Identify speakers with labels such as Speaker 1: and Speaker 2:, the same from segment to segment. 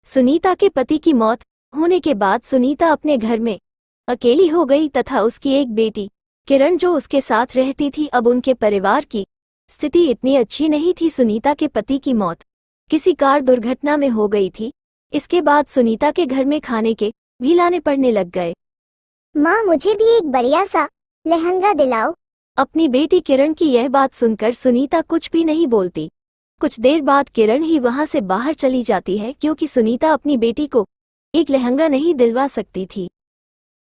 Speaker 1: सुनीता के पति की मौत होने के बाद सुनीता अपने घर में अकेली हो गई तथा उसकी एक बेटी किरण जो उसके साथ रहती थी। अब उनके परिवार की स्थिति इतनी अच्छी नहीं थी। सुनीता के पति की मौत किसी कार दुर्घटना में हो गई थी। इसके बाद सुनीता के घर में खाने के भी लाने पड़ने लग गए।
Speaker 2: माँ, मुझे भी एक बढ़िया सा लहंगा दिलाओ।
Speaker 1: अपनी बेटी किरण की यह बात सुनकर सुनीता कुछ भी नहीं बोलती। कुछ देर बाद किरण ही वहां से बाहर चली जाती है क्योंकि सुनीता अपनी बेटी को एक लहंगा नहीं दिलवा सकती थी।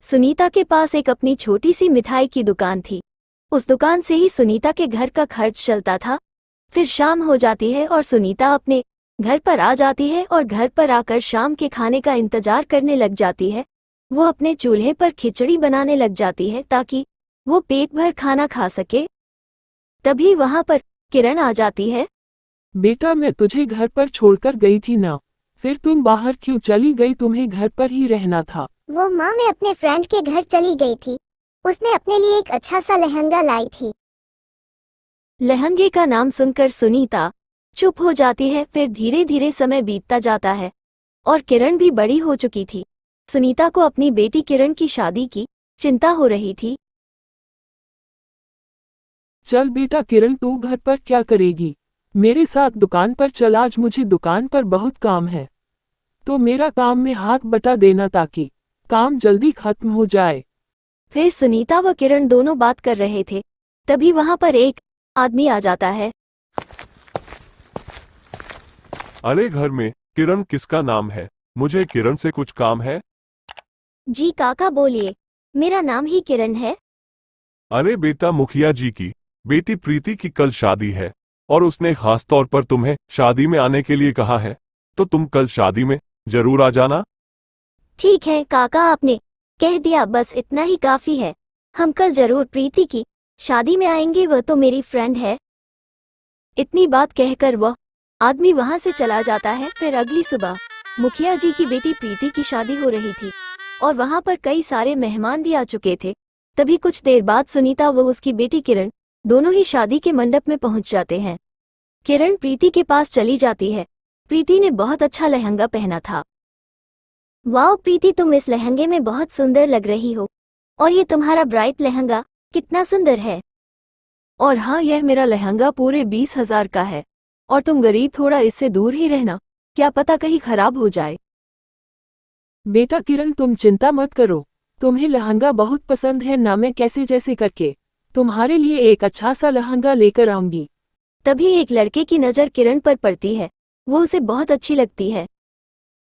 Speaker 1: सुनीता के पास एक अपनी छोटी सी मिठाई की दुकान थी। उस दुकान से ही सुनीता के घर का खर्च चलता था। फिर शाम हो जाती है और सुनीता अपने घर पर आ जाती है और घर पर आकर शाम के खाने का इंतजार करने लग जाती है। वो अपने चूल्हे पर खिचड़ी बनाने लग जाती है ताकि वो पेट भर खाना खा सके। तभी वहां पर किरण आ जाती है।
Speaker 3: बेटा, मैं तुझे घर पर छोड़कर गई थी ना, फिर तुम बाहर क्यों चली गई? तुम्हें घर पर ही रहना था।
Speaker 2: वो माँ, मैं अपने फ्रेंड के घर चली गई थी। उसने अपने लिए एक अच्छा सा लहंगा लाई थी।
Speaker 1: लहंगे का नाम सुनकर सुनीता चुप हो जाती है। फिर धीरे धीरे समय बीतता जाता है और किरण भी बड़ी हो चुकी थी। सुनीता को अपनी बेटी किरण की शादी की चिंता हो रही थी।
Speaker 3: चल बेटा किरण, तू घर पर क्या करेगी? मेरे साथ दुकान पर चल, आज मुझे दुकान पर बहुत काम है। तो मेरा काम में हाथ बटा देना ताकि काम जल्दी खत्म हो जाए।
Speaker 1: फिर सुनीता व किरण दोनों बात कर रहे थे। तभी वहां पर एक आदमी आ जाता है।
Speaker 4: अरे घर में किरण किसका नाम है? मुझे किरण से कुछ काम है।
Speaker 1: जी काका बोलिए, मेरा नाम ही किरण है।
Speaker 4: अरे बेटा, मुखिया जी की बेटी प्रीति की कल शादी है और उसने खास तौर पर तुम्हें शादी में आने के लिए कहा है, तो तुम कल शादी में जरूर आ जाना।
Speaker 1: ठीक है काका, आपने कह दिया, बस इतना ही काफी है। हम कल जरूर प्रीति की शादी में आएंगे, वह तो मेरी फ्रेंड है। इतनी बात कहकर वह आदमी वहां से चला जाता है। फिर अगली सुबह मुखिया जी की बेटी प्रीति की शादी हो रही थी और वहां पर कई सारे मेहमान भी आ चुके थे। तभी कुछ देर बाद सुनीता व उसकी बेटी किरण दोनों ही शादी के मंडप में पहुंच जाते हैं। किरण प्रीति के पास चली जाती है। प्रीति ने बहुत अच्छा लहंगा पहना था। वाह प्रीति, तुम इस लहंगे में बहुत सुंदर लग रही हो। और ये तुम्हारा ब्राइट लहंगा कितना सुंदर है।
Speaker 3: और हाँ, यह मेरा लहंगा पूरे 20,000 का है। और तुम गरीब, थोड़ा इससे दूर ही रहना, क्या पता कहीं खराब हो जाए। बेटा किरण, तुम चिंता मत करो। तुम्हें लहंगा बहुत पसंद है ना, मैं कैसे जैसे करके तुम्हारे लिए एक अच्छा सा लहंगा लेकर आऊंगी।
Speaker 1: तभी एक लड़के की नज़र किरण पर पड़ती है। वो उसे बहुत अच्छी लगती है।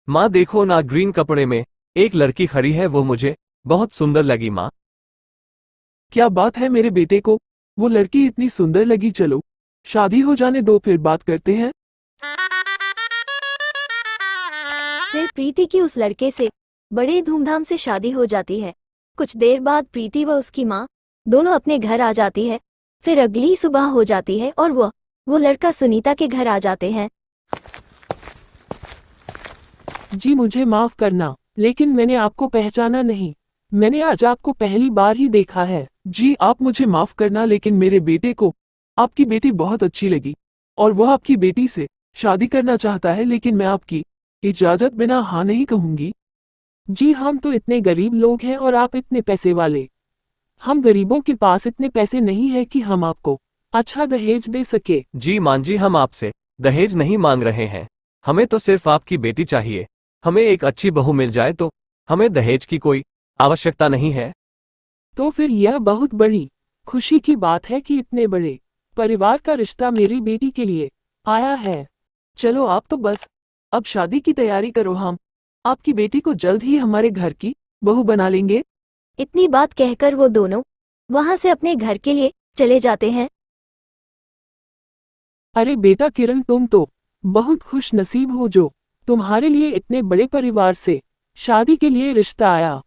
Speaker 5: माँ देखो ना, ग्रीन कपड़े में एक लड़की खड़ी है, वो मुझे बहुत सुंदर लगी माँ।
Speaker 3: क्या बात है मेरे बेटे को, वो लड़की इतनी सुंदर लगी। चलो शादी हो जाने दो, फिर बात करते हैं।
Speaker 1: फिर प्रीति की उस लड़के से बड़े धूमधाम से शादी हो जाती है। कुछ देर बाद प्रीति व उसकी माँ दोनों अपने घर आ जाती है। फिर अगली सुबह हो जाती है और वो लड़का सुनीता के घर आ जाते हैं।
Speaker 3: जी मुझे माफ करना, लेकिन मैंने आपको पहचाना नहीं। मैंने आज आपको पहली बार ही देखा है। जी आप मुझे माफ करना, लेकिन मेरे बेटे को आपकी बेटी बहुत अच्छी लगी और वह आपकी बेटी से शादी करना चाहता है, लेकिन मैं आपकी इजाजत बिना हाँ नहीं कहूंगी। जी हम तो इतने गरीब लोग हैं और आप इतने पैसे वाले। हम गरीबों के पास इतने पैसे नहीं है कि हम आपको अच्छा दहेज दे सके।
Speaker 5: जी माँ जी, हम आपसे दहेज नहीं मांग रहे हैं, हमें तो सिर्फ आपकी बेटी चाहिए। हमें एक अच्छी बहू मिल जाए तो हमें दहेज की कोई आवश्यकता नहीं है।
Speaker 3: तो फिर यह बहुत बड़ी खुशी की बात है कि इतने बड़े परिवार का रिश्ता मेरी बेटी के लिए आया है। चलो आप तो बस अब शादी की तैयारी करो, हम आपकी बेटी को जल्द ही हमारे घर की बहू बना लेंगे।
Speaker 1: इतनी बात कहकर वो दोनों वहां से अपने घर के लिए चले जाते हैं।
Speaker 3: अरे बेटा किरण, तुम तो बहुत खुश नसीब हो जो तुम्हारे लिए इतने बड़े परिवार से शादी के लिए रिश्ता आया।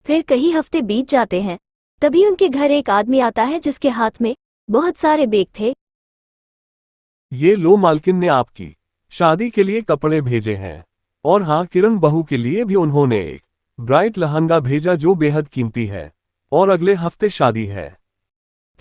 Speaker 1: फिर कई हफ्ते बीत जाते हैं। तभी उनके घर एक आदमी आता है जिसके हाथ में बहुत सारे बैग थे।
Speaker 4: ये लो, मालकिन ने आपकी शादी के लिए कपड़े भेजे हैं। और हाँ, किरण बहू के लिए भी उन्होंने एक ब्राइट लहंगा भेजा जो बेहद कीमती है और अगले हफ्ते शादी है।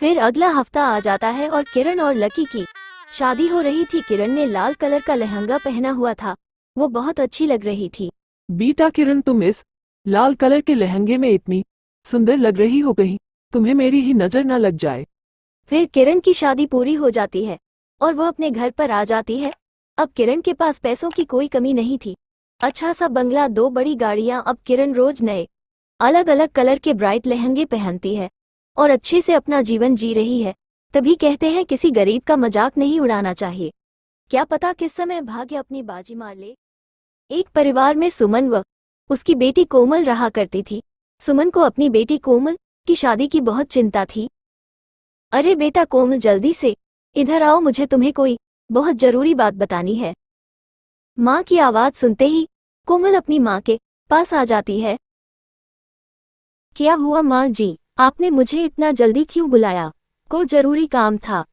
Speaker 1: फिर अगला हफ्ता आ जाता है और किरण और लकी की शादी हो रही थी। किरण ने लाल कलर का लहंगा पहना हुआ था वो बहुत अच्छी लग रही थी।
Speaker 3: बेटा किरण, तुम इस लाल कलर के लहंगे में इतनी सुंदर लग रही हो, कहीं तुम्हें मेरी ही नजर न लग जाए।
Speaker 1: फिर किरण की शादी पूरी हो जाती है और वह अपने घर पर आ जाती है। अब किरण के पास पैसों की कोई कमी नहीं थी। अच्छा सा बंगला, 2 बड़ी गाड़ियां। अब किरण रोज नए अलग अलग कलर के ब्राइट लहंगे पहनती है और अच्छे से अपना जीवन जी रही है। तभी कहते हैं किसी गरीब का मजाक नहीं उड़ाना चाहिए, क्या पता किस समय भाग्य अपनी बाजी मार ले। एक परिवार में सुमन व उसकी बेटी कोमल रहा करती थी। सुमन को अपनी बेटी कोमल की शादी की बहुत चिंता थी। अरे बेटा कोमल, जल्दी से इधर आओ, मुझे तुम्हें कोई बहुत जरूरी बात बतानी है। माँ की आवाज सुनते ही कोमल अपनी माँ के पास आ जाती है। क्या हुआ माँ जी, आपने मुझे इतना जल्दी क्यों बुलाया? कोई जरूरी काम था?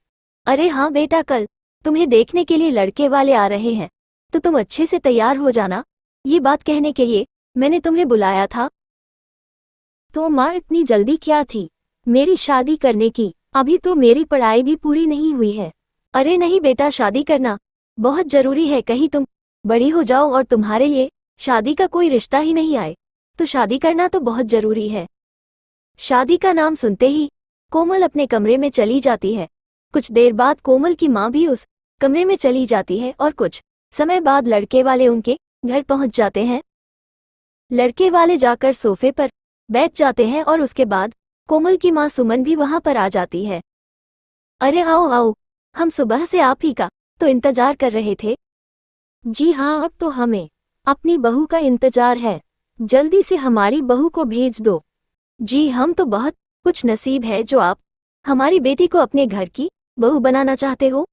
Speaker 1: अरे हाँ बेटा, कल तुम्हें देखने के लिए लड़के वाले आ रहे हैं, तो तुम अच्छे से तैयार हो जाना। ये बात कहने के लिए मैंने तुम्हें बुलाया था। तो माँ इतनी जल्दी क्या थी मेरी शादी करने की? अभी तो मेरी पढ़ाई भी पूरी नहीं हुई है। अरे नहीं बेटा, शादी करना बहुत जरूरी है। कहीं तुम बड़ी हो जाओ और तुम्हारे लिए शादी का कोई रिश्ता ही नहीं आए, तो शादी करना तो बहुत जरूरी है। शादी का नाम सुनते ही कोमल अपने कमरे में चली जाती है। कुछ देर बाद कोमल की माँ भी उस कमरे में चली जाती है और कुछ समय बाद लड़के वाले उनके घर पहुंच जाते हैं। लड़के वाले जाकर सोफे पर बैठ जाते हैं और उसके बाद कोमल की माँ सुमन भी वहां पर आ जाती है। अरे आओ आओ, हम सुबह से आप ही का तो इंतजार कर रहे थे। जी हाँ, अब तो हमें अपनी बहू का इंतजार है, जल्दी से हमारी बहू को भेज दो। जी, हम तो बहुत कुछ नसीब है जो आप हमारी बेटी को अपने घर की बहू बनाना चाहते हो।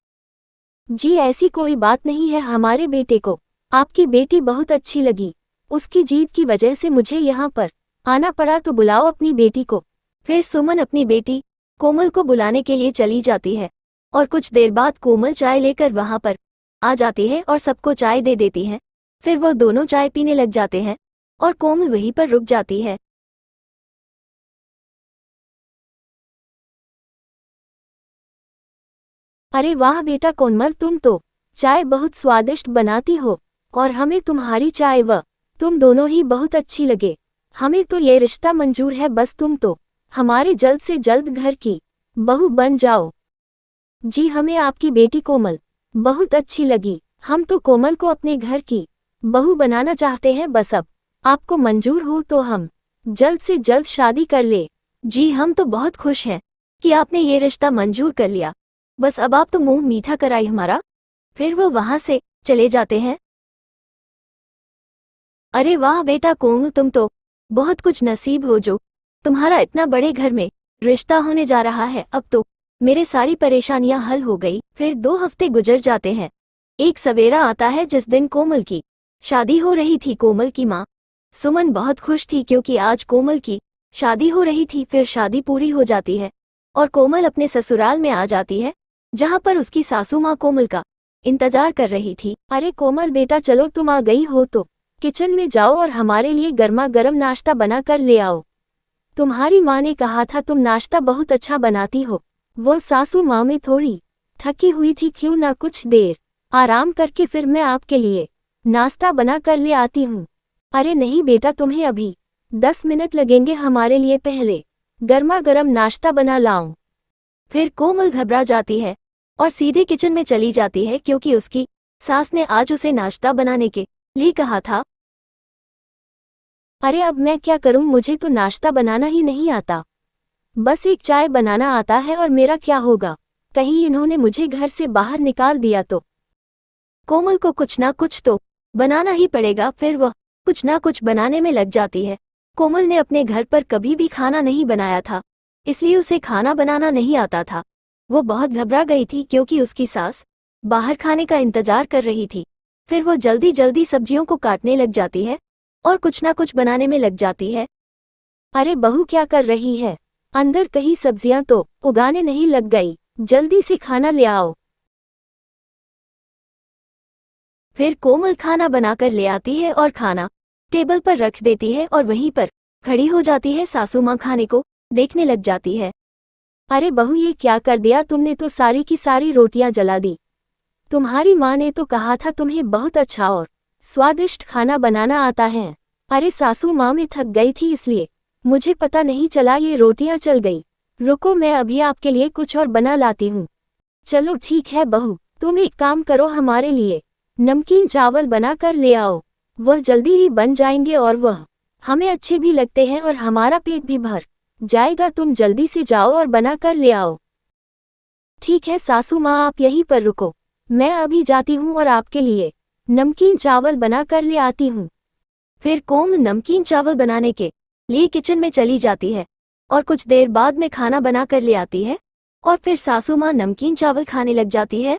Speaker 1: जी ऐसी कोई बात नहीं है, हमारे बेटे को आपकी बेटी बहुत अच्छी लगी, उसकी जीत की वजह से मुझे यहाँ पर आना पड़ा, तो बुलाओ अपनी बेटी को। फिर सुमन अपनी बेटी कोमल को बुलाने के लिए चली जाती है और कुछ देर बाद कोमल चाय लेकर वहां पर आ जाती है और सबको चाय दे देती है। फिर वो दोनों चाय पीने लग जाते हैं और कोमल वहीं पर रुक जाती है। अरे वाह बेटा कोमल, तुम तो चाय बहुत स्वादिष्ट बनाती हो और हमें तुम्हारी चाय व तुम दोनों ही बहुत अच्छी लगे। हमें तो ये रिश्ता मंजूर है, बस तुम तो हमारे जल्द से जल्द घर की बहू बन जाओ। जी, हमें आपकी बेटी कोमल बहुत अच्छी लगी, हम तो कोमल को अपने घर की बहू बनाना चाहते हैं। बस अब आपको मंजूर हो तो हम जल्द से जल्द शादी कर ले। जी, हम तो बहुत खुश हैं कि आपने ये रिश्ता मंजूर कर लिया, बस अब आप तो मुंह मीठा कराई हमारा। फिर वो वहां से चले जाते हैं। अरे वाह बेटा कोमल, तुम तो बहुत कुछ नसीब हो जो तुम्हारा इतना बड़े घर में रिश्ता होने जा रहा है। अब तो मेरे सारी परेशानियां हल हो गई। फिर 2 हफ्ते गुजर जाते हैं। एक सवेरा आता है जिस दिन कोमल की शादी हो रही थी। कोमल की माँ सुमन बहुत खुश थी क्योंकि आज कोमल की शादी हो रही थी। फिर शादी पूरी हो जाती है और कोमल अपने ससुराल में आ जाती है, जहाँ पर उसकी सासू माँ कोमल का इंतजार कर रही थी। अरे कोमल बेटा, चलो तुम आ गई हो तो किचन में जाओ और हमारे लिए गर्मा गर्म नाश्ता बना कर ले आओ। तुम्हारी माँ ने कहा था तुम नाश्ता बहुत अच्छा बनाती हो। वो सासू माँ में थोड़ी थकी हुई थी, क्यों ना कुछ देर आराम करके फिर मैं आपके लिए नाश्ता बना कर ले आती हूँ। अरे नहीं बेटा, तुम्हें अभी 10 मिनट लगेंगे, हमारे लिए पहले गर्मा गर्म नाश्ता बना लाऊं। फिर कोमल घबरा जाती है और सीधे किचन में चली जाती है क्योंकि उसकी सास ने आज उसे नाश्ता बनाने के लिए कहा था। अरे अब मैं क्या करूं, मुझे तो नाश्ता बनाना ही नहीं आता, बस एक चाय बनाना आता है और मेरा क्या होगा, कहीं इन्होंने मुझे घर से बाहर निकाल दिया तो। कोमल को कुछ ना कुछ तो बनाना ही पड़ेगा। फिर वह कुछ ना कुछ बनाने में लग जाती है। कोमल ने अपने घर पर कभी भी खाना नहीं बनाया था, इसलिए उसे खाना बनाना नहीं आता था। वो बहुत घबरा गई थी क्योंकि उसकी सास बाहर खाने का इंतजार कर रही थी। फिर वो जल्दी जल्दी सब्जियों को काटने लग जाती है और कुछ ना कुछ बनाने में लग जाती है। अरे बहू क्या कर रही है, अंदर कहीं सब्जियां तो उगाने नहीं लग गई, जल्दी से खाना ले आओ। फिर कोमल खाना बनाकर ले आती है और खाना टेबल पर रख देती है और वहीं पर खड़ी हो जाती है। सासू माँ खाने को देखने लग जाती है। अरे बहू ये क्या कर दिया तुमने, तो सारी की सारी रोटियां जला दी। तुम्हारी माँ ने तो कहा था तुम्हें बहुत अच्छा और स्वादिष्ट खाना बनाना आता है। अरे सासू माँ, मैं थक गई थी इसलिए मुझे पता नहीं चला ये रोटियां चल गई। रुको, मैं अभी आपके लिए कुछ और बना लाती हूँ। चलो ठीक है बहू, तुम एक काम करो, हमारे लिए नमकीन चावल बना कर ले आओ। वह जल्दी ही बन जाएंगे और वह हमें अच्छे भी लगते हैं और हमारा पेट भी भर जाएगा। तुम जल्दी से जाओ और बना कर ले आओ। ठीक है सासू माँ, आप यहीं पर रुको, मैं अभी जाती हूँ और आपके लिए नमकीन चावल बना कर ले आती हूँ। फिर कोमल नमकीन चावल बनाने के लिए किचन में चली जाती है और कुछ देर बाद में खाना बना कर ले आती है और फिर सासू माँ नमकीन चावल खाने लग जाती है।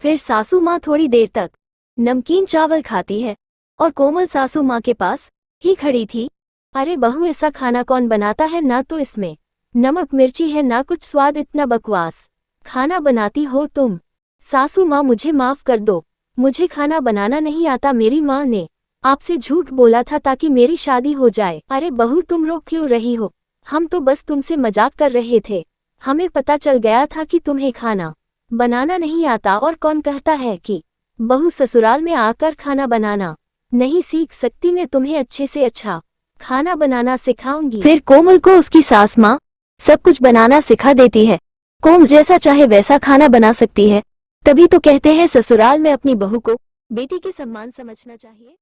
Speaker 1: फिर सासू माँ थोड़ी देर तक नमकीन चावल खाती है और कोमल सासू माँ के पास ही खड़ी थी। अरे बहू, ऐसा खाना कौन बनाता है? ना तो इसमें नमक मिर्ची है, ना कुछ स्वाद, इतना बकवास खाना बनाती हो तुम। सासू माँ, मुझे माफ कर दो, मुझे खाना बनाना नहीं आता। मेरी माँ ने आपसे झूठ बोला था ताकि मेरी शादी हो जाए। अरे बहू, तुम रो क्यों रही हो? हम तो बस तुमसे मजाक कर रहे थे। हमें पता चल गया था कि तुम्हें खाना बनाना नहीं आता। और कौन कहता है कि बहू ससुराल में आकर खाना बनाना नहीं सीख सकती? मैं तुम्हें अच्छे से अच्छा खाना बनाना सिखाऊंगी। फिर कोमल को उसकी सास माँ सब कुछ बनाना सिखा देती है। कोमल जैसा चाहे वैसा खाना बना सकती है। तभी तो कहते हैं ससुराल में अपनी बहू को बेटी के सम्मान समझना चाहिए।